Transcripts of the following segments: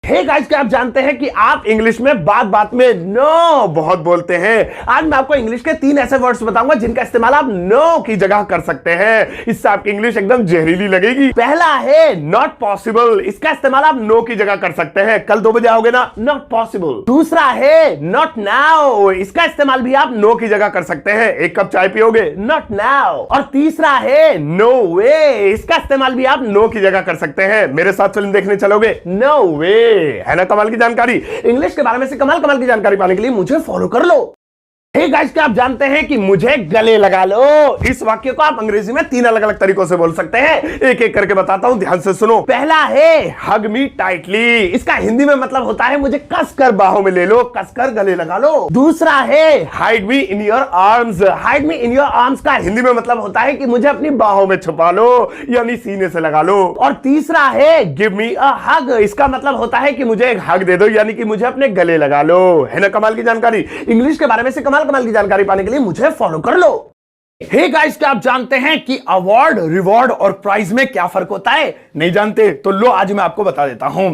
Hey guys, क्या आप जानते हैं कि आप इंग्लिश में बात बात में नो बहुत बोलते हैं। आज मैं आपको इंग्लिश के 3 ऐसे वर्ड्स बताऊंगा जिनका इस्तेमाल आप नो की जगह कर सकते हैं। इससे आपकी इंग्लिश एकदम जहरीली लगेगी। पहला है नॉट पॉसिबल। इसका इस्तेमाल आप नो की जगह कर सकते हैं। कल 2 बजे आओगे ना, नॉट पॉसिबल। दूसरा है नॉट नाउ। इसका इस्तेमाल भी आप नो की जगह कर सकते हैं। 1 कप चाय पियोगे, नॉट नाउ। और तीसरा है नो वे। इसका इस्तेमाल भी आप नो की जगह कर सकते हैं। मेरे साथ फिल्म देखने चलोगे, नो वे। है ना कमाल की जानकारी। इंग्लिश के बारे में से कमाल कमाल की जानकारी पाने के लिए मुझे फॉलो कर लो। हे गाइस, क्या आप जानते हैं कि मुझे गले लगा लो। इस वाक्य को आप अंग्रेजी में 3 अलग अलग तरीकों से बोल सकते हैं। एक एक करके बताता हूं, ध्यान से सुनो। पहला है हग मी टाइटली। इसका हिंदी में मतलब होता है मुझे कसकर बाहों में ले लो, कसकर गले लगा लो। दूसरा है hide me in your arms. Hide me in your arms का हिंदी में मतलब होता है कि मुझे अपनी बाहों में छुपा लो, यानी सीने से लगा लो। और तीसरा है गिव मी अ हग। इसका मतलब होता है कि मुझे एक हग दे दो, यानी कि मुझे अपने गले लगा लो। है ना कमाल की जानकारी। इंग्लिश के बारे में से कमाल की जानकारी पाने के लिए मुझे फॉलो कर लो। हे गाइस, क्या आप जानते हैं कि अवार्ड, रिवॉर्ड और प्राइज में क्या फर्क होता है? नहीं जानते? तो लो आज मैं आपको बता देता हूं।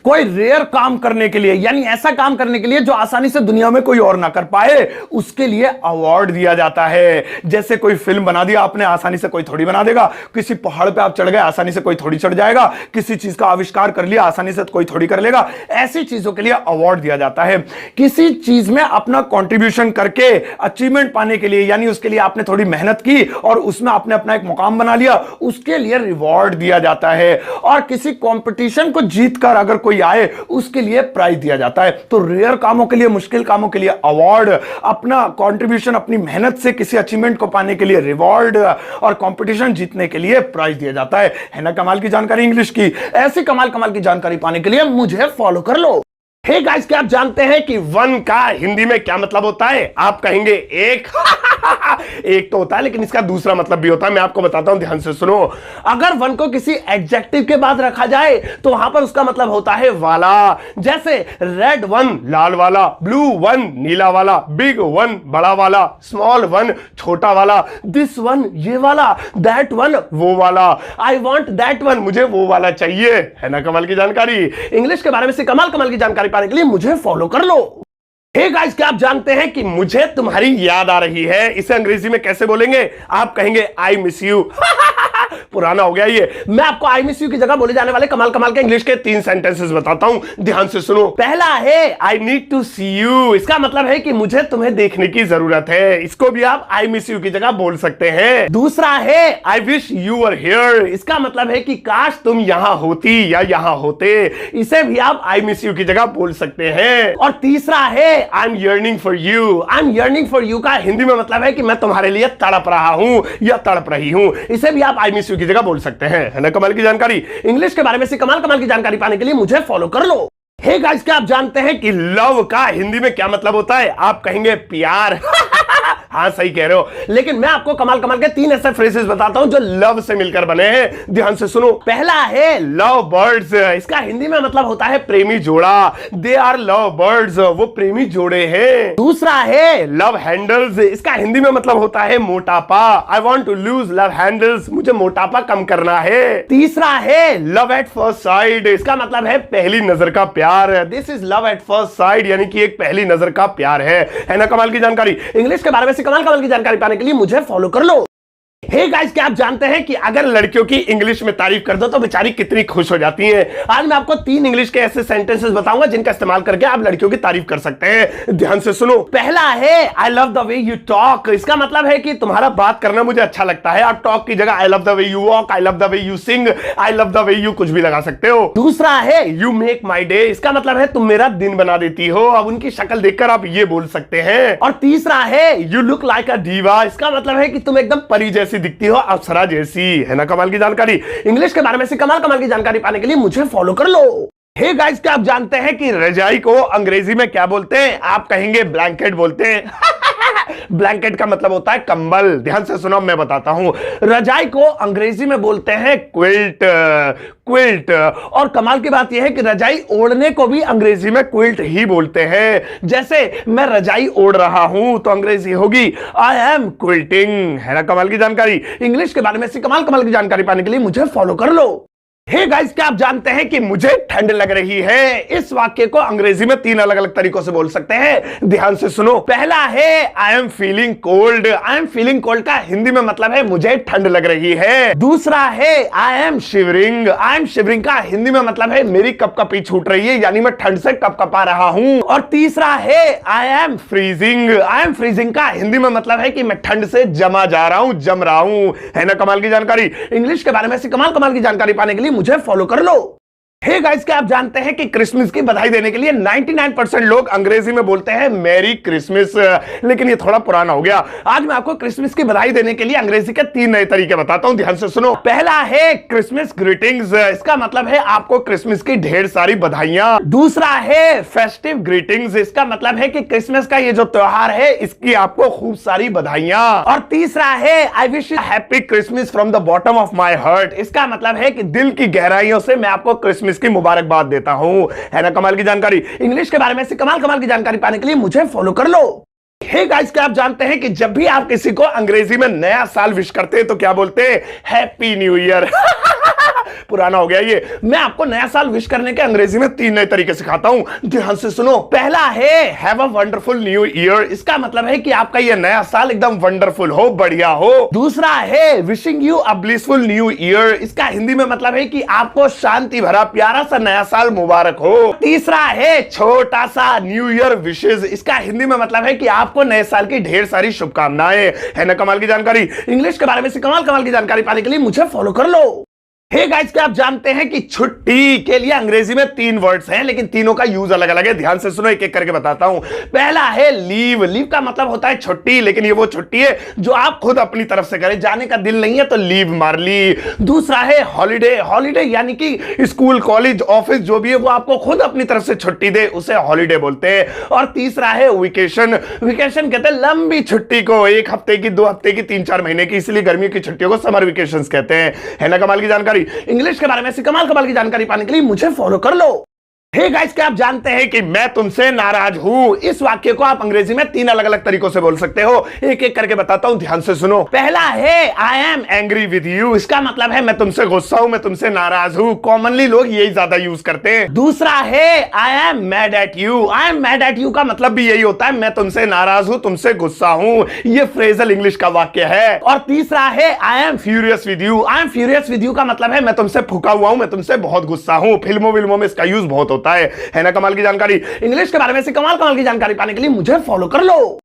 कोई रेयर काम करने के लिए, यानी ऐसा काम करने के लिए जो आसानी से दुनिया में कोई और ना कर पाए, उसके लिए अवार्ड दिया जाता है। जैसे कोई फिल्म बना दिया आपने, आसानी से कोई थोड़ी बना देगा। किसी पहाड़ पे आप चढ़ गए, आसानी से कोई थोड़ी चढ़ जाएगा। किसी चीज का आविष्कार कर लिया, आसानी से कोई थोड़ी कर लेगा। ऐसी चीजों के लिए अवार्ड दिया जाता है। किसी चीज में अपना कॉन्ट्रीब्यूशन करके अचीवमेंट पाने के लिए, यानी उसके लिए आपने थोड़ी मेहनत की और उसमें आपने अपना एक मुकाम बना लिया, उसके लिए रिवॉर्ड दिया जाता है। और किसी कंपटीशन को जीतकर अगर कोई आए, उसके लिए प्राइज दिया जाता है। तो रेयर कामों के लिए, मुश्किल कामों के लिए अवार्ड, अपना कंट्रीब्यूशन, अपनी मेहनत से किसी अचीवमेंट को पाने के लिए रिवॉर्ड, और कंपटीशन जीतने के लिए प्राइज दिया जाता है ना कमाल की जानकारी इंग्लिश की। ऐसी कमाल कमाल की जानकारी पाने के लिए मुझे फॉलो कर लो। हे गाइस, क्या आप जानते हैं कि वन का हिंदी में क्या मतलब होता है? आप कहेंगे एक। एक तो होता है, लेकिन इसका दूसरा मतलब भी होता है। मैं आपको बताता हूं, ध्यान से सुनो। अगर वन को किसी एडजेक्टिव के बाद रखा जाए तो वहां पर उसका मतलब होता है वाला। जैसे रेड वन लाल वाला, ब्लू वन नीला वाला, बिग वन बड़ा वाला, स्मॉल वन छोटा वाला, दिस वन ये वाला, दैट वन वो वाला, आई वॉन्ट दैट वन मुझे वो वाला चाहिए। है ना कमाल की जानकारी। इंग्लिश के बारे में से कमाल कमाल की जानकारी पाने के लिए मुझे फॉलो कर लो। हे गाइस, क्या आप जानते हैं कि मुझे तुम्हारी याद आ रही है? इसे अंग्रेजी में कैसे बोलेंगे? आप कहेंगे आई मिस यू। पुराना हो गया ये। मैं आपको आई मिस यू की जगह बोले जाने वाले कमाल कमाल के इंग्लिश के 3 सेंटेंसेस बताता हूं, ध्यान से सुनो। पहला है I need to see you. इसका मतलब है कि मुझे तुम्हें देखने की जरूरत है। इसको भी आप आई मिस यू की जगह बोल सकते हैं। दूसरा है I wish you were here. इसका मतलब है कि काश तुम यहां होती या यहां होते। इसे भी आप आई मिस यू की जगह बोल सकते हैं। और तीसरा है I am yearning for you. I am yearning for you का हिंदी में मतलब है कि मैं तुम्हारे लिए तड़प रहा हूं या तड़प रही हूं। इसे भी आप आई मिस यू की जगह बोल सकते हैं। है ना कमाल की जानकारी। इंग्लिश के बारे में से कमाल कमाल की जानकारी पाने के लिए मुझे फॉलो कर लो। हे गाइस, क्या आप जानते हैं कि लव का हिंदी में क्या मतलब होता है? आप कहेंगे प्यार। हाँ, सही कह रहे हो। लेकिन मैं आपको कमाल कमाल के 3 ऐसे फ्रेजेस बताता हूं जो लव से मिलकर बने हैं। ध्यान से सुनो। पहला है लव बर्ड्स। इसका हिंदी में मतलब होता है प्रेमी जोड़ा। They are love birds. वो प्रेमी जोड़े हैं। दूसरा है लव हैंडल्स। इसका हिंदी में मतलब होता है मोटापा। I want to lose love handles. मुझे मोटापा कम करना है। तीसरा है लव एट फर्स्ट साइड। इसका मतलब है पहली नजर का प्यार। This is love at first side, यानी कि एक पहली नजर का प्यार है ना कमाल की जानकारी। इंग्लिश के बारे में कमाल कमाल की जानकारी पाने के लिए मुझे फॉलो कर लो। हे गाइस, क्या आप जानते हैं कि अगर लड़कियों की इंग्लिश में तारीफ कर दो तो बेचारी कितनी खुश हो जाती हैं? आज मैं आपको 3 इंग्लिश के ऐसे सेंटेंसेस बताऊंगा जिनका इस्तेमाल करके आप लड़कियों की तारीफ कर सकते हैं। ध्यान से सुनो। पहला है I love the way you talk. इसका मतलब है कि तुम्हारा बात करना मुझे अच्छा लगता है। आप टॉक की जगह I love the way you walk, I love the way you sing, I love the way you कुछ भी लगा सकते हो। दूसरा है यू मेक माई डे। इसका मतलब है तुम मेरा दिन बना देती हो। अब उनकी शक्ल देखकर आप ये बोल सकते हैं। और तीसरा है you look like a diva. इसका मतलब है कि तुम एकदम परी जैसी दिखती हो, अप्सरा जैसी। है ना कमाल की जानकारी। इंग्लिश के बारे में से कमाल कमाल की जानकारी पाने के लिए मुझे फॉलो कर लो। हे गाइस, क्या आप जानते हैं कि रजाई को अंग्रेजी में क्या बोलते हैं? आप कहेंगे ब्लैंकेट बोलते हैं। ब्लैंकेट का मतलब होता है कंबल। ध्यान से सुनो, मैं बताता हूं। रजाई को अंग्रेजी में बोलते हैं क्विल्ट। क्विल्ट। और कमाल की बात यह है कि रजाई ओढ़ने को भी अंग्रेजी में क्विल्ट ही बोलते हैं। जैसे मैं रजाई ओढ़ रहा हूं तो अंग्रेजी होगी आई एम क्विल्टिंग। है ना कमाल की जानकारी। इंग्लिश के बारे में से कमाल कमाल की जानकारी पाने के लिए मुझे फॉलो कर लो। हे गाइस, क्या आप जानते हैं कि मुझे ठंड लग रही है? इस वाक्य को अंग्रेजी में 3 अलग अलग तरीकों से बोल सकते हैं। ध्यान से सुनो। पहला है I am feeling cold. I am feeling cold का हिंदी में मतलब है मुझे ठंड लग रही है। दूसरा है I am shivering. I am shivering का हिंदी में मतलब है मेरी कपकपी छूट रही है, यानी मैं ठंड से कपकपा रहा हूं। और तीसरा है I am freezing. I am freezing का हिंदी में मतलब है कि मैं ठंड से जमा जा रहा हूं, जम रहा हूं। है ना कमाल की जानकारी? इंग्लिश के बारे में ऐसी कमाल कमाल की जानकारी पाने के लिए मुझे फॉलो कर लो। हे गाइस, क्या आप जानते हैं कि क्रिसमस की बधाई देने के लिए 99% लोग अंग्रेजी में बोलते हैं मैरी क्रिसमस, लेकिन ये थोड़ा पुराना हो गया। आज मैं आपको क्रिसमस की बधाई देने के लिए अंग्रेजी के 3 नए तरीके बताता हूं। ध्यान से सुनो। पहला है क्रिसमस ग्रीटिंग्स। इसका मतलब है आपको क्रिसमस की ढेर सारी बधाइयां। दूसरा है फेस्टिव ग्रीटिंग्स। इसका मतलब है कि क्रिसमस का ये जो त्योहार है इसकी आपको खूब सारी बधाइयां। और तीसरा है I wish you happy Christmas from the bottom of my heart. इसका मतलब है कि दिल की गहराइयों से मैं आपको क्रिसमस की मुबारकबाद देता हूं। है ना कमाल की जानकारी? इंग्लिश के बारे में कमाल कमाल की जानकारी पाने के लिए मुझे फॉलो कर लो। हे गाइस, क्या आप जानते हैं कि जब भी आप किसी को अंग्रेजी में नया साल विश करते हैं तो क्या बोलते हैं? Happy new year. पुराना हो गया ये। मैं आपको नया साल विश करने के अंग्रेजी में 3 नए तरीके सिखाता हूं। ध्यान से सुनो। पहला है have a wonderful new year. इसका मतलब है कि आपका ये नया साल एकदम वंडरफुल हो, बढ़िया हो। दूसरा है wishing you a blissful new year. इसका हिंदी में मतलब है कि आपको शांति भरा प्यारा सा नया साल मुबारक हो। तीसरा है छोटा सा न्यू ईयर विशेस। इसका हिंदी में मतलब है कि आपको नए साल की ढेर सारी शुभकामनाएं। है ना कमाल की जानकारी? इंग्लिश के बारे में कमाल कमाल की जानकारी पाने के लिए मुझे फॉलो कर लो। हे गाइस, क्या आप जानते हैं कि छुट्टी के लिए अंग्रेजी में 3 वर्ड्स हैं, लेकिन तीनों का यूज अलग अलग है। ध्यान से सुनो, एक एक करके बताता हूं। पहला है लीव। लीव का मतलब होता है छुट्टी, लेकिन ये वो छुट्टी है जो आप खुद अपनी तरफ से करें। जाने का दिल नहीं है तो लीव मार ली। दूसरा है हॉलिडे। हॉलिडे यानी कि स्कूल, कॉलेज, ऑफिस जो भी है वो आपको खुद अपनी तरफ से छुट्टी दे, उसे हॉलिडे बोलते हैं। और तीसरा है वेकेशन। वेकेशन कहते हैं लंबी छुट्टी को, 1 हफ्ते की, 2 हफ्ते की, 3-4 महीने की, इसलिए गर्मियों की छुट्टियों को समर वेकेशन कहते हैं। है ना कमाल की जानकारी? इंग्लिश के बारे में कमाल कमाल की जानकारी पाने के लिए मुझे फॉलो कर लो। हे गाइस, क्या आप जानते हैं कि मैं तुमसे नाराज हूं? इस वाक्य को आप अंग्रेजी में 3 अलग अलग तरीकों से बोल सकते हो। एक एक करके बताता हूं, ध्यान से सुनो। पहला है I am angry with you. इसका मतलब है मैं तुमसे गुस्सा हूं, मैं तुमसे नाराज हूं। कॉमनली लोग यही ज्यादा यूज करते हैं। दूसरा है I am mad at you. I am mad at you का मतलब भी यही होता है मैं तुमसे नाराज हूं, तुमसे गुस्सा हूं। ये फ्रेजल इंग्लिश का वाक्य है। और तीसरा है I am furious with you. I am furious with you का मतलब है मैं तुमसे फूका हुआ हूं, मैं तुमसे बहुत गुस्सा हूं। फिल्मों विल्मों में इसका यूज बहुत होता है ना कमाल की जानकारी? इंग्लिश के बारे में कमाल कमाल की जानकारी पाने के लिए मुझे फॉलो कर लो।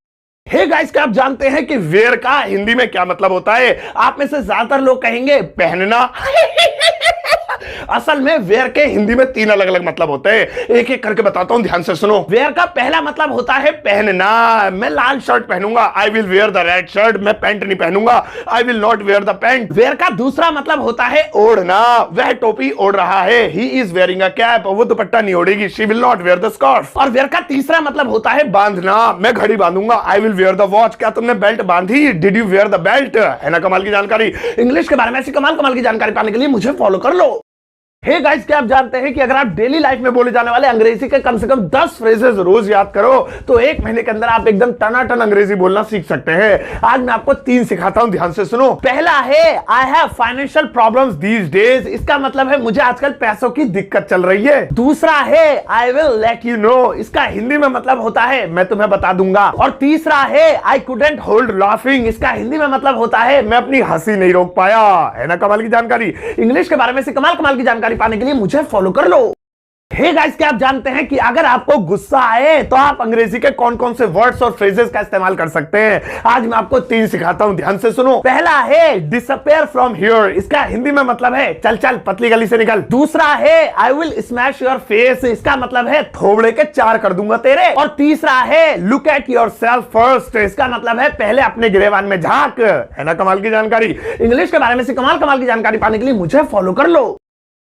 हे गाइस, क्या आप जानते हैं कि वेयर का हिंदी में क्या मतलब होता है? आप में से ज्यादातर लोग कहेंगे पहनना। असल में वेयर के हिंदी में 3 अलग अलग मतलब होते हैं। एक एक करके बताता हूं, ध्यान से सुनो। वेयर का पहला मतलब होता है पहनना। मैं लाल शर्ट पहनूंगा, I will wear the red shirt. मैं पैंट नहीं पहनूंगा, I will not wear the pant. Wear का दूसरा मतलब होता है ओढ़ना। वह टोपी ओढ़ रहा है, he is wearing a cap. वो दुपट्टा नहीं ओढ़ेगी, she will not wear the scarf. और वेयर का तीसरा मतलब होता है बांधना। मैं घड़ी बांधूंगा, I will wear the watch. क्या तुमने बेल्ट बांधी? Did you wear the belt? है ना कमाल की जानकारी? इंग्लिश के बारे में ऐसी कमाल कमाल की जानकारी पाने के लिए मुझे फॉलो कर लो। हे गाइस, क्या आप जानते हैं कि अगर आप डेली लाइफ में बोले जाने वाले अंग्रेजी के कम से कम 10 फ्रेजेस रोज याद करो तो 1 महीने के अंदर आप एकदम टनाटन अंग्रेजी बोलना सीख सकते हैं। आज मैं आपको 3 सिखाता हूं, ध्यान से सुनो। पहला है I have financial problems these days. इसका मतलब है मुझे आजकल पैसों की दिक्कत चल रही है। दूसरा है I will let you know. इसका हिंदी में मतलब होता है मैं तुम्हें बता दूंगा। और तीसरा है आई कुडंट होल्ड लाफिंग। इसका हिंदी में मतलब होता है मैं अपनी हंसी नहीं रोक पाया। है ना कमाल की जानकारी? इंग्लिश के बारे में कमाल कमाल की जानकारी पाने के लिए मुझे फॉलो कर लो। हे गाइस, क्या आप जानते हैं कि अगर आपको गुस्सा आए तो आप अंग्रेजी के कौन कौन से वर्ड्स और फ्रेजेस का इस्तेमाल कर सकते हैं? आज मैं आपको 3 सिखाता हूं, ध्यान से सुनो। पहला है डिसअपियर फ्रॉम हियर। इसका हिंदी में मतलब है चल चल पतली गली से निकल। दूसरा है I will smash your face. इसका मतलब है थोबड़े के 4 कर दूंगा तेरे। और तीसरा है लुक एट योरसेल्फ फर्स्ट। इसका मतलब है पहले अपने गिरेबान में झांक। है ना कमाल की जानकारी? इंग्लिश के बारे में कमाल कमाल की जानकारी पाने के लिए मुझे फॉलो कर लो।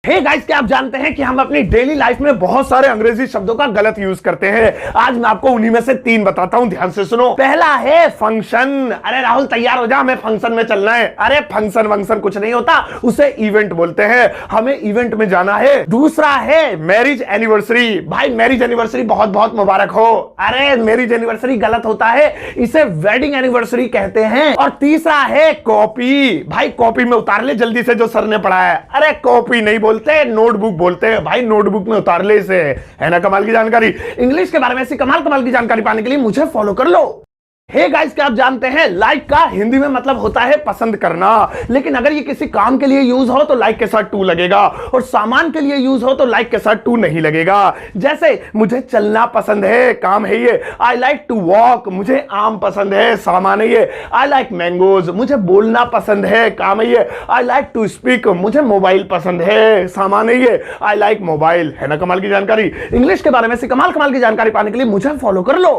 हे गाइस, क्या आप जानते हैं कि हम अपनी डेली लाइफ में बहुत सारे अंग्रेजी शब्दों का गलत यूज करते हैं। आज मैं आपको उन्हीं में से 3 बताता हूं, ध्यान से सुनो। पहला है फंक्शन। अरे राहुल तैयार हो जा, हमें फंक्शन में चलना है। अरे फंक्शन वंक्शन कुछ नहीं होता, उसे इवेंट बोलते हैं। हमें इवेंट में जाना है। दूसरा है मैरिज एनिवर्सरी। भाई मैरिज एनिवर्सरी बहुत बहुत मुबारक हो। अरे मैरिज एनिवर्सरी गलत होता है, इसे वेडिंग एनिवर्सरी कहते हैं। और तीसरा है कॉपी। भाई कॉपी में उतार ले जल्दी से जो सर ने पढ़ा है। अरे कॉपी नहीं बोल बोलते हैं? नोटबुक बोलते हैं भाई, नोटबुक में उतार ले इसे, है ना कमाल की जानकारी। इंग्लिश के बारे में ऐसी कमाल कमाल की जानकारी पाने के लिए मुझे फॉलो कर लो। हे गाइस, क्या आप जानते हैं लाइक का हिंदी में मतलब होता है पसंद करना, लेकिन अगर ये किसी काम के लिए यूज हो तो लाइक के साथ टू लगेगा, और सामान के लिए यूज हो तो लाइक के साथ टू नहीं लगेगा। जैसे मुझे चलना पसंद है, काम है ये, आई लाइक टू वॉक, मुझे आम पसंद है, सामान है ये। आई लाइक मैंगोज, मुझे बोलना पसंद है, काम है ये। आई लाइक टू स्पीक, मुझे मोबाइल पसंद है, सामान है ये। आई लाइक मोबाइल, है ना कमाल की जानकारी। इंग्लिश के बारे में ऐसी कमाल कमाल की जानकारी पाने के लिए मुझे फॉलो कर लो।